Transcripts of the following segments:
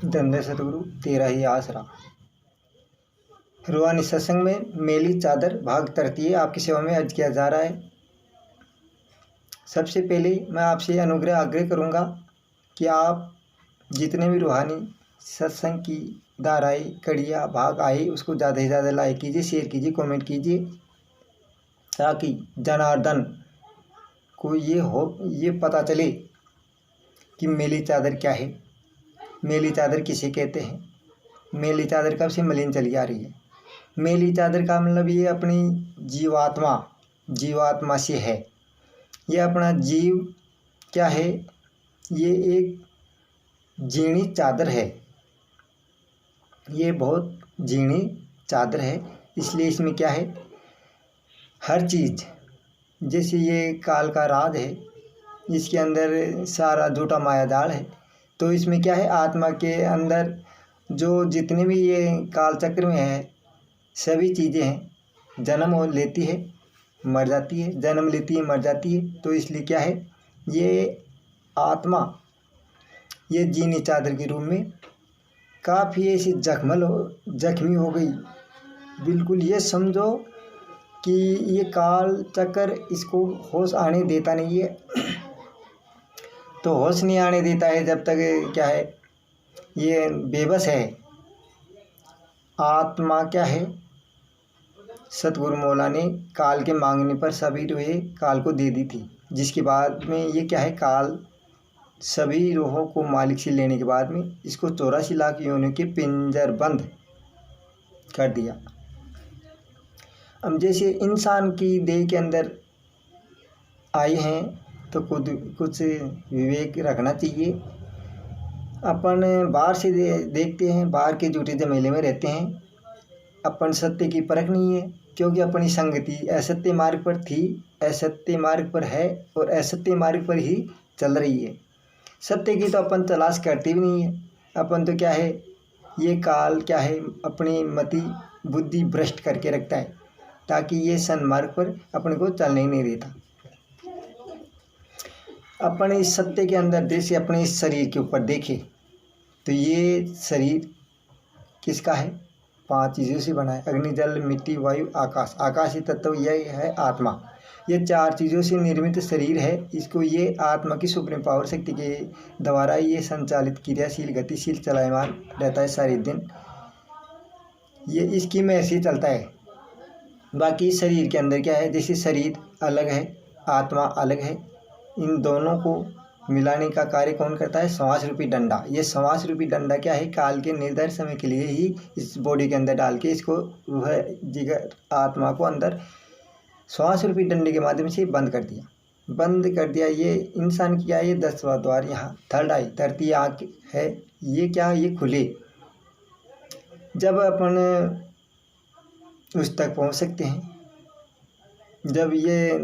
धन्य सतगुरु तेरा ही आसरा। रूहानी सत्संग में मेली चादर भाग तृतीय आपकी सेवा में अर्ज किया जा रहा है। सबसे पहले मैं आपसे अनुग्रह आग्रह करूंगा कि आप जितने भी रूहानी सत्संग की धाराएं कड़िया भाग आए उसको ज़्यादा से ज़्यादा लाइक कीजिए, शेयर कीजिए, कमेंट कीजिए, ताकि जनार्दन को ये पता चले कि मेली चादर क्या है, मेली चादर किसे कहते हैं, मेली चादर कब से मलिन चली आ रही है। मेली चादर का मतलब ये अपनी जीवात्मा से है। ये अपना जीव क्या है, ये एक जीणी चादर है, ये बहुत जीणी चादर है। इसलिए इसमें क्या है, हर चीज़ जैसे ये काल का राज है, इसके अंदर सारा झूठा मायाजाल है। तो इसमें क्या है, आत्मा के अंदर जो जितने भी ये काल चक्र में है सभी चीज़ें हैं, जन्म लेती है मर जाती है, जन्म लेती है मर जाती है। तो इसलिए क्या है, ये आत्मा ये जीनी चादर के रूप में काफ़ी ऐसी जख्मी हो गई। बिल्कुल ये समझो कि ये काल चक्र इसको होश आने देता नहीं है। तो होश नहीं आने देता है जब तक क्या है, ये बेबस है। आत्मा क्या है, सतगुरु मौला ने काल के मांगने पर सभी रूहें काल को दे दी थी, जिसके बाद में ये क्या है, काल सभी रूहों को मालिक से लेने के बाद में इसको 84 लाख योनियों के पिंजर बंद कर दिया। अब जैसे इंसान की देह के अंदर आए हैं तो कुछ विवेक रखना चाहिए। अपन बाहर से देखते हैं, बाहर के झूठे झमेले में रहते हैं, अपन सत्य की परख नहीं है, क्योंकि अपनी संगति असत्य मार्ग पर थी, असत्य मार्ग पर है और असत्य मार्ग पर ही चल रही है। सत्य की तो अपन तलाश करते भी नहीं है। अपन तो क्या है, ये काल क्या है, अपनी मति बुद्धि भ्रष्ट करके रखता है, ताकि ये सन्मार्ग पर अपने को चलने ही नहीं देता। अपन इस सत्य के अंदर जैसे अपने इस शरीर के ऊपर देखे तो ये शरीर किसका है, 5 चीज़ों से बना है, अग्नि जल मिट्टी वायु आकाश। आकाशीय तत्व यह है आत्मा। ये 4 चीज़ों से निर्मित शरीर है। इसको ये आत्मा की सुप्रीम पावर शक्ति के द्वारा ये संचालित, क्रियाशील, गतिशील, चलायमान रहता है सारे दिन। ये इसकी में ऐसे ही चलता है। बाकी शरीर के अंदर क्या है, जैसे शरीर अलग है, आत्मा अलग है, इन दोनों को मिलाने का कार्य कौन करता है, श्वास रूपी डंडा। ये श्वास रूपी डंडा क्या है, काल के निर्धारित समय के लिए ही इस बॉडी के अंदर डाल के इसको रूह जिगर आत्मा को अंदर श्वास रूपी डंडे के माध्यम से बंद कर दिया। ये इंसान की क्या है, ये 10वां द्वार, यहाँ थर्ड आई, धरती आँख है, ये क्या, ये खुले। जब अपन उस तक पहुँच सकते हैं, जब ये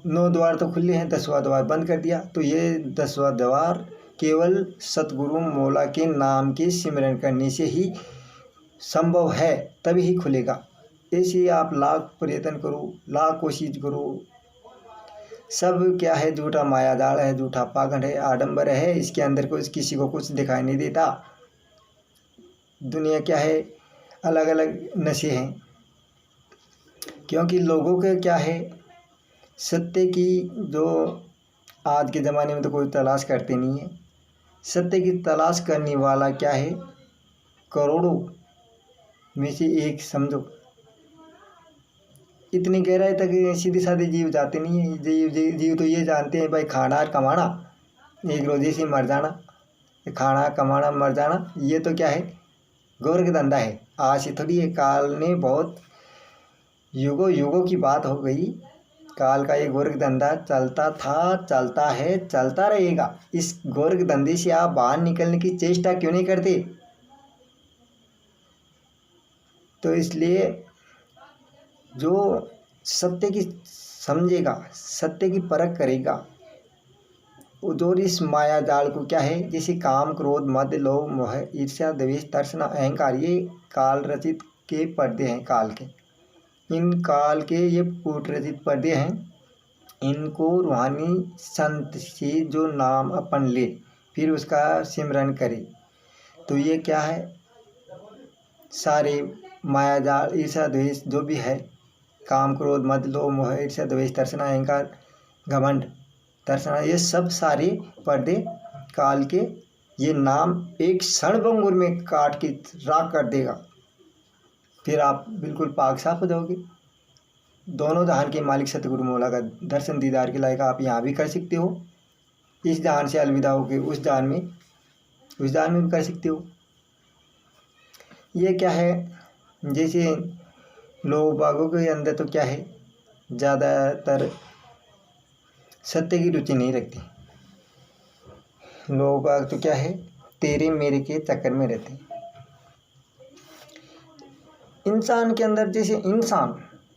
9 द्वार तो खुले हैं, 10वां द्वार बंद कर दिया, तो ये 10वां द्वार केवल सतगुरु मौला के नाम के सिमरन करने से ही संभव है, तभी ही खुलेगा। ऐसे आप लाख प्रयत्न करो, लाख कोशिश करो, सब क्या है, झूठा मायाजाल है, झूठा पाखंड है, आडंबर है। इसके अंदर किसी को कुछ दिखाई नहीं देता। दुनिया क्या है, अलग अलग नशे हैं, क्योंकि लोगों के क्या है, सत्य की जो आज के ज़माने में तो कोई तलाश करते नहीं है। सत्य की तलाश करने वाला क्या है, करोड़ों में से एक समझो। इतनी गहराई तक सीधे साधे जीव जाते नहीं है। जीव तो ये जानते हैं भाई, खाना और कमाना, एक रोजे से मर जाना, खाना कमाना मर जाना, ये तो क्या है, गोरख धंधा है। आज से थोड़ी है, काल ने बहुत युगों की बात हो गई। काल का ये गोरख धंधा चलता था, चलता है, चलता रहेगा। इस गोरख धंधे से आप बाहर निकलने की चेष्टा क्यों नहीं करते? तो इसलिए जो सत्य की समझेगा, सत्य की परख करेगा, जो इस माया जाल को क्या है, जैसे काम, क्रोध, मद, लोभ, मोह, ईर्ष्या, द्वेष, तर्सना, अहंकार, ये काल रचित के पर्दे हैं। काल के इन काल के ये कूट रचित पर्दे हैं। इनको रूहानी संत से जो नाम अपन ले, फिर उसका सिमरन करे, तो ये क्या है, सारे मायाजाल ईर्ष्या द्वेष जो भी है, काम क्रोध मद लोभ मोह ईर्ष्या द्वेष तृष्णा अहंकार घमंड तृष्णा, ये सब सारे पर्दे काल के, ये नाम एक क्षण भंगुर में काट के राख कर देगा। फिर आप बिल्कुल पाक साफ हो जाओगे। दोनों जहान के मालिक सतगुरु मौला का दर्शन दीदार के लायक आप यहाँ भी कर सकते हो। इस जहान से अलविदा होके उस जहान में भी कर सकते हो। ये क्या है, जैसे लोग बागों के अंदर तो क्या है, ज़्यादातर सत्य की रुचि नहीं रखते। लोग बाग तो क्या है, तेरे मेरे के चक्कर में रहते हैं। इंसान के अंदर जैसे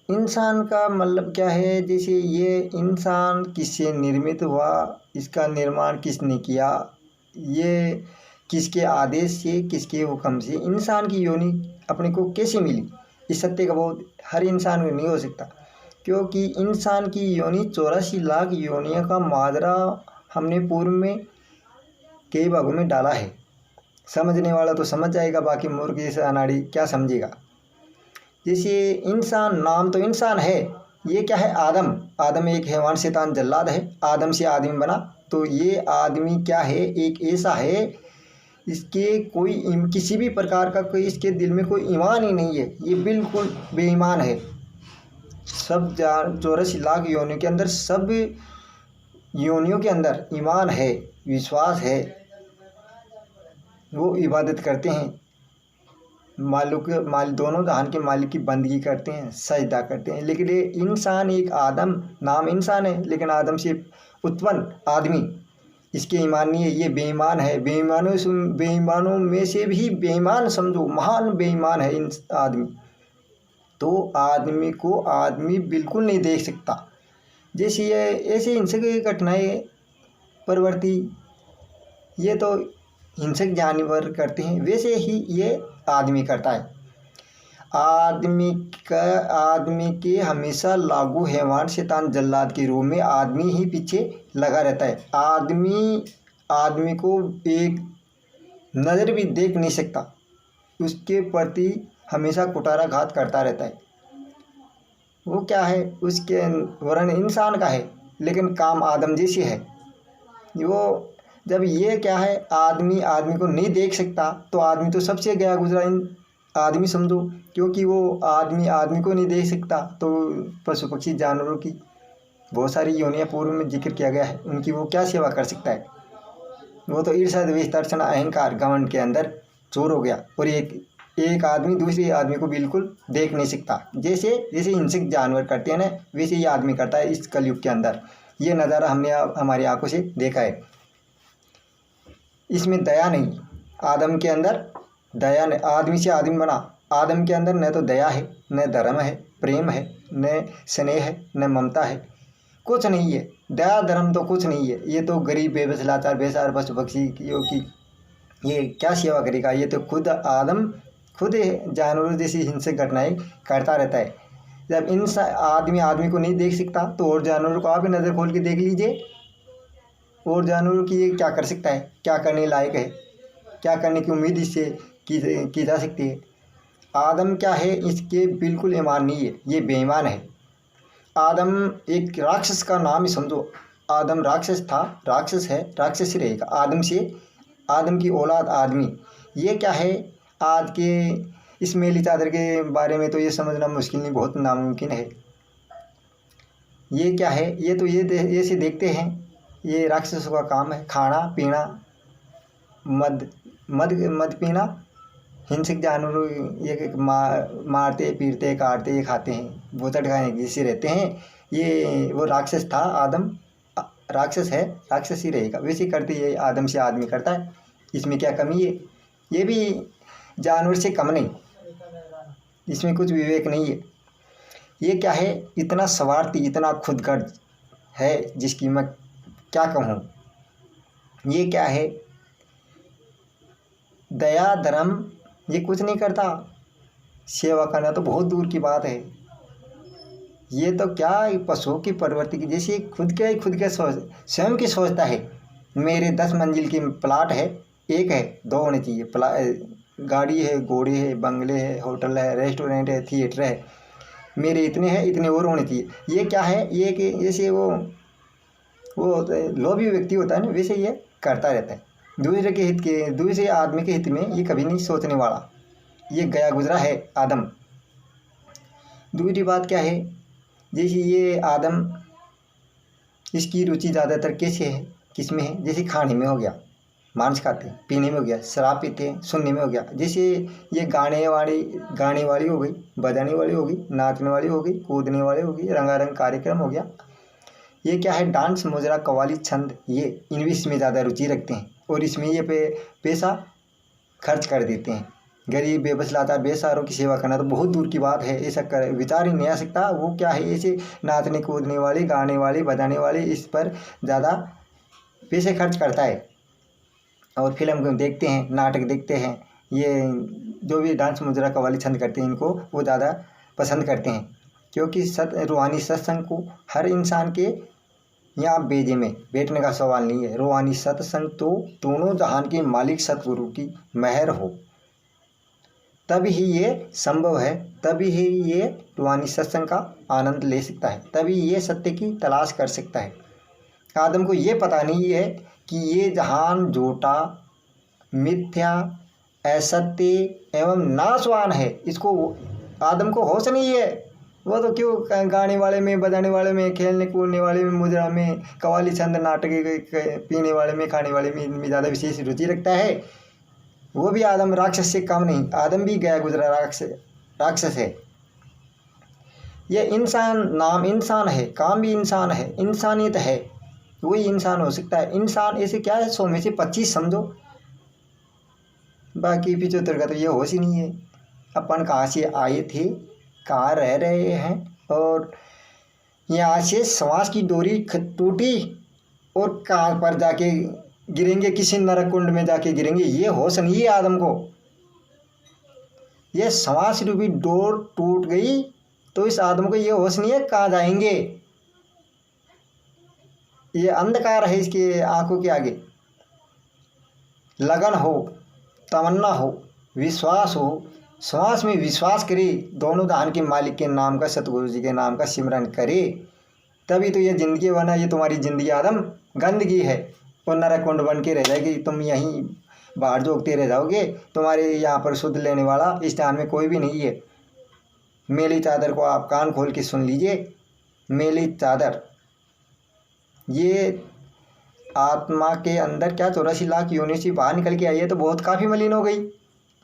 इंसान का मतलब क्या है, जैसे ये इंसान किससे निर्मित हुआ, इसका निर्माण किसने किया, ये किसके आदेश से किसके हुक्म से इंसान की योनि अपने को कैसे मिली, इस सत्य का बोध हर इंसान में नहीं हो सकता। क्योंकि इंसान की योनि 84 लाख योनियों का माजरा हमने पूर्व में कई भागों में डाला है। समझने वाला तो समझ जाएगा, बाकी मूर्ख जैसे अनाड़ी क्या समझेगा। जैसे इंसान, नाम तो इंसान है, ये क्या है, आदम एक हैवान शैतान जल्लाद है, आदम से आदमी बना। तो ये आदमी क्या है, एक ऐसा है, इसके कोई किसी भी प्रकार का कोई इसके दिल में कोई ईमान ही नहीं है, ये बिल्कुल बेईमान है। सब 84 लाख योनियों के अंदर, सब योनियों के अंदर ईमान है, विश्वास है, वो इबादत करते हैं, दोनों जहान के मालिक की बंदगी करते हैं, सजदा करते हैं। लेकिन ये इंसान एक आदम, नाम इंसान है लेकिन आदम से उत्पन्न आदमी, इसके ईमान नहीं है, ये बेईमान है। बेईमानों में से भी बेईमान समझो, महान बेईमान है इन आदमी। तो आदमी को आदमी बिल्कुल नहीं देख सकता। जैसे ये ऐसे हिंसक घटनाएं प्रवृत्ति ये तो हिंसक जानवर करते हैं, वैसे ही ये आदमी करता है। आदमी के हमेशा लागू हैवान शैतान जल्लाद के रूप में आदमी ही पीछे लगा रहता है। आदमी को एक नज़र भी देख नहीं सकता, उसके प्रति हमेशा कुटारा घात करता रहता है। वो क्या है, उसके वर्ण इंसान का है लेकिन काम आदम जैसी है। वो जब ये क्या है, आदमी को नहीं देख सकता, तो आदमी तो सबसे गया गुजरा आदमी समझो। क्योंकि वो आदमी को नहीं देख सकता, तो पशु पक्षी जानवरों की बहुत सारी योनियाँ पूर्व में जिक्र किया गया है, उनकी वो क्या सेवा कर सकता है। वो तो ईर्ष्या द्वेष तृष्णा अहंकार घमंड के अंदर चोर हो गया। और एक आदमी दूसरे आदमी को बिल्कुल देख नहीं सकता। जैसे हिंसक जानवर करते हैं ना, वैसे ये आदमी करता है इस कलयुग के अंदर। ये नज़ारा हमने हमारी आंखों से देखा है। इसमें दया नहीं, आदम के अंदर दया नहीं। आदमी से आदमी बना, आदम के अंदर न तो दया है, न धर्म है, प्रेम है, न स्नेह है, न ममता है, कुछ नहीं है। दया धर्म तो कुछ नहीं है। ये तो गरीब बेबस लाचार बेसार पशु पक्षी की ये क्या सेवा करेगा। ये तो खुद जानवरों जैसी हिंसक घटनाएं करता रहता है। जब आदमी को नहीं देख सकता, तो और जानवरों को आप नज़र खोल के देख लीजिए। और जानवरों की ये क्या कर सकता है, क्या करने लायक है, क्या करने की उम्मीद इससे की जा सकती है। आदम क्या है, इसके बिल्कुल ईमान नहीं है, ये बेईमान है। आदम एक राक्षस का नाम ही समझो। आदम राक्षस था, राक्षस है, राक्षस ही रहेगा। आदम की औलाद आदमी, ये क्या है, आज के इस मेली चादर के बारे में तो ये समझना मुश्किल नहीं, बहुत नामुमकिन है। ये क्या है, ये तो ये से देखते हैं, ये राक्षसों का काम है, खाना पीना, मद पीना, हिंसक जानवरों ये मारते पीटते काटते खाते हैं, बोतट खाने जैसे रहते हैं। ये वो राक्षस था, आदम राक्षस है, राक्षस ही रहेगा। वैसे करते ये आदम से आदमी करता है, इसमें क्या कमी है। ये भी जानवर से कम नहीं, इसमें कुछ विवेक नहीं है। ये क्या है, इतना स्वार्थी, इतना खुदगर्ज है जिसकी मैं क्या कहूँ। ये क्या है, दया धर्म ये कुछ नहीं करता। सेवा करना तो बहुत दूर की बात है। ये तो क्या पशुओं की प्रवृत्ति की जैसे खुद के स्वयं की सोचता है। मेरे 10 मंजिल की प्लाट है, एक है, दो होने चाहिए। गाड़ी है, घोड़े है, बंगले है, होटल है, रेस्टोरेंट है, थिएटर है, मेरे इतने हैं, इतने और होने चाहिए। ये क्या है, ये कि जैसे वो लोभी व्यक्ति होता है ना, वैसे ये करता रहता है। दूसरे आदमी के हित में ये कभी नहीं सोचने वाला, ये गया गुजरा है आदम। दूसरी बात क्या है, जैसे ये आदम, इसकी रुचि ज़्यादातर कैसे है, किस में है, जैसे खाने में हो गया, मांस खाते हैं, पीने में हो गया, शराब पीते हैं, सुनने में हो गया। जैसे ये गाने वाली हो गई, बजाने वाली हो गई, नाचने वाली हो गई, कूदने वाली हो गई, रंगारंग कार्यक्रम हो गया। ये क्या है, डांस, मुजरा, कव्वाली, छंद, ये इनमें इसमें ज़्यादा रुचि रखते हैं और इसमें ये पैसा खर्च कर देते हैं। गरीब, बेबस, लाचार, बेसहारों की सेवा करना तो बहुत दूर की बात है, ऐसा कर विचार ही नहीं आ सकता। वो क्या है, ऐसे नाचने कूदने वाली, गाने वाली, बजाने वाली, इस पर ज़्यादा पैसे खर्च करता है। और फिल्म देखते हैं, नाटक देखते हैं, ये जो भी डांस, मुजरा, कव्वाली, छंद करते हैं, इनको वो ज़्यादा पसंद करते हैं। क्योंकि रूहानी सत्संग को हर इंसान के यहाँ बेजे में बैठने का सवाल नहीं है। रूहानी सत्संग तो दोनों जहान के मालिक सतगुरु की मेहर हो, तभी ही ये संभव है, तभी ही ये रूहानी सत्संग का आनंद ले सकता है, तभी ये सत्य की तलाश कर सकता है। आदम को ये पता नहीं है कि ये जहान झूठा, मिथ्या, असत्य एवं नाशवान है। इसको आदम को होश नहीं है। वो तो क्यों गाने वाले में, बजाने वाले में, खेलने कूदने वाले में, मुद्रा में, कव्वाली, छंद, नाटक, पीने वाले में, खाने वाले में, इनमें ज़्यादा विशेष रुचि रखता है। वो भी आदम राक्षस से कम नहीं, आदम भी गया गुजरा राक्षस है। ये इंसान, नाम इंसान है, काम भी इंसान है, इंसानियत है, वही इंसान हो सकता है। इंसान ऐसे क्या है, 100 में से 25 समझो, बाकी 75 का तो ये होश ही नहीं है। अपन कहाँ से आए थे, कहाँ रह रहे हैं, और यहाँ से श्वास की डोरी टूटी और कहाँ पर जाके गिरेंगे, किसी नरक कुंड में जाके गिरेंगे, ये होश नहीं है आदम को। ये श्वास रूपी डोर टूट गई तो इस आदम को ये होश नहीं है कहाँ जाएंगे। ये अंधकार है इसके आंखों के आगे। लगन हो, तमन्ना हो, विश्वास हो, श्वास में विश्वास करे, दोनों जहान के मालिक के नाम का, सतगुरु जी के नाम का सिमरन करे, तभी तो ये ज़िंदगी बना। ये तुम्हारी ज़िंदगी आदम गंदगी है, और नरक कुंड बन के रह जाएगी। तुम यहीं बाहर जोगते रह जाओगे। तुम्हारे यहाँ पर शुद्ध लेने वाला इस स्थान में कोई भी नहीं है। मेली चादर को आप कान खोल के सुन लीजिए। मेली चादर, ये आत्मा के अंदर क्या 84 लाख योनि से बाहर निकल के आई है, तो बहुत काफ़ी मलिन हो गई।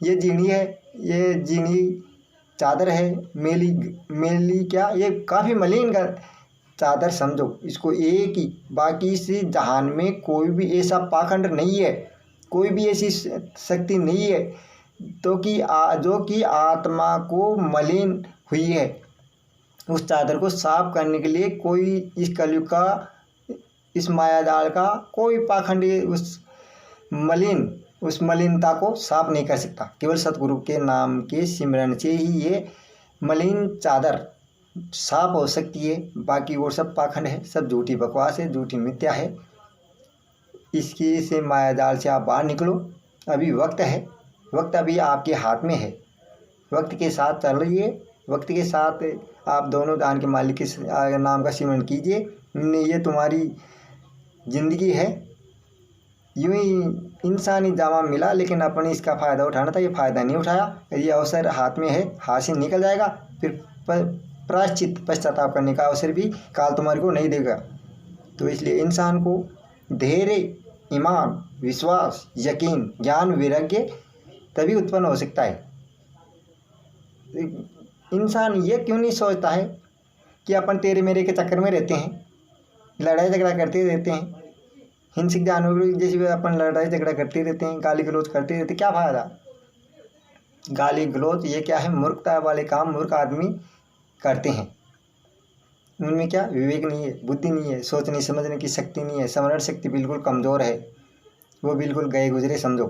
ये जीनी है, ये जीनी चादर है। मेली क्या, ये काफ़ी मलिन चादर समझो इसको एक ही। बाकी इस जहान में कोई भी ऐसा पाखंड नहीं है, कोई भी ऐसी शक्ति नहीं है तो कि जो कि आत्मा को मलिन हुई है। उस चादर को साफ करने के लिए कोई इस कलयुग का, इस मायाजाल का कोई पाखंड उस मलिनता को साफ नहीं कर सकता। केवल सतगुरु के नाम के सिमरन से ही ये मलिन चादर साफ हो सकती है। बाकी वो सब पाखंड है, सब झूठी बकवास है, झूठी मिथ्या है। इसकी से मायाजाल से आप बाहर निकलो। अभी वक्त है, वक्त अभी आपके हाथ में है। वक्त के साथ चल रही है, वक्त के साथ आप दोनों दान के मालिक के नाम का सिमरन कीजिए। ये तुम्हारी ज़िंदगी है। यूं ही इंसानी जामा मिला, लेकिन अपने इसका फ़ायदा उठाना था, ये फ़ायदा नहीं उठाया। ये अवसर हाथ में है, हाथ से निकल जाएगा, फिर प्रायश्चित, पश्चाताप करने का अवसर भी काल तुम्हारे को नहीं देगा। तो इसलिए इंसान को धैर्य, ईमान, विश्वास, यकीन, ज्ञान, वैराग्य तभी उत्पन्न हो सकता है। इंसान ये क्यों नहीं सोचता है कि अपन तेरे मेरे के चक्कर में रहते हैं, लड़ाई झगड़ा करते रहते हैं, हिंसक जानवर जैसे अपन लड़ाई झगड़ा करते रहते हैं, गाली गलौज करते रहते, क्या फ़ायदा। गाली गलौज ये क्या है, मूर्खता वाले काम मूर्ख आदमी करते हैं। उनमें क्या विवेक नहीं है, बुद्धि नहीं है, सोचने समझने की शक्ति नहीं है, स्मरण शक्ति बिल्कुल कमज़ोर है, वो बिल्कुल गए गुजरे समझो।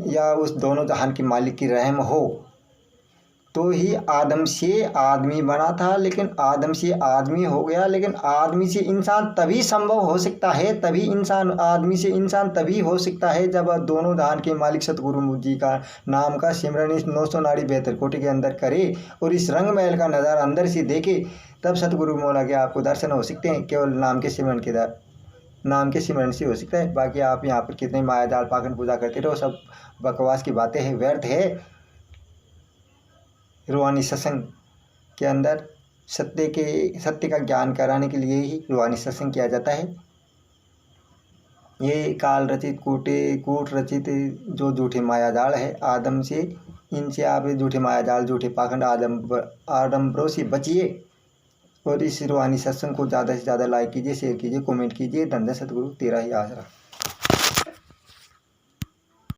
या उस दोनों जहान के मालिक की रहम हो तो ही आदम से आदमी बना था, लेकिन आदम से आदमी हो गया। लेकिन आदमी से इंसान तभी संभव हो सकता है, तभी इंसान आदमी से इंसान तभी हो सकता है जब दोनों धान के मालिक सतगुरु जी का नाम का सिमरन इस 900 नाड़ी बेहतर कोटि के अंदर करे और इस रंग महल का नज़ारा अंदर से देखे, तब सतगुरु मौला के आपको दर्शन हो सकते हैं। केवल नाम के सिमरन से हो सकता है। बाकी आप यहाँ पर कितने माया जाल पाखंड पूजा करते रहो, सब बकवास की बातें हैं, व्यर्थ है। रूहानी सत्संग के अंदर सत्य का ज्ञान कराने के लिए ही रूहानी सत्संग किया जाता है। ये काल रचित कूट रचित जो झूठे माया जाल है आदम से, इनसे आप झूठे माया जाल झूठे पाखंड आडम्बरों से बचिए और इस रूहानी सत्संग को ज़्यादा से ज़्यादा लाइक कीजिए, शेयर कीजिए, कमेंट कीजिए। धन्य सतगुरु तेरा ही आसरा।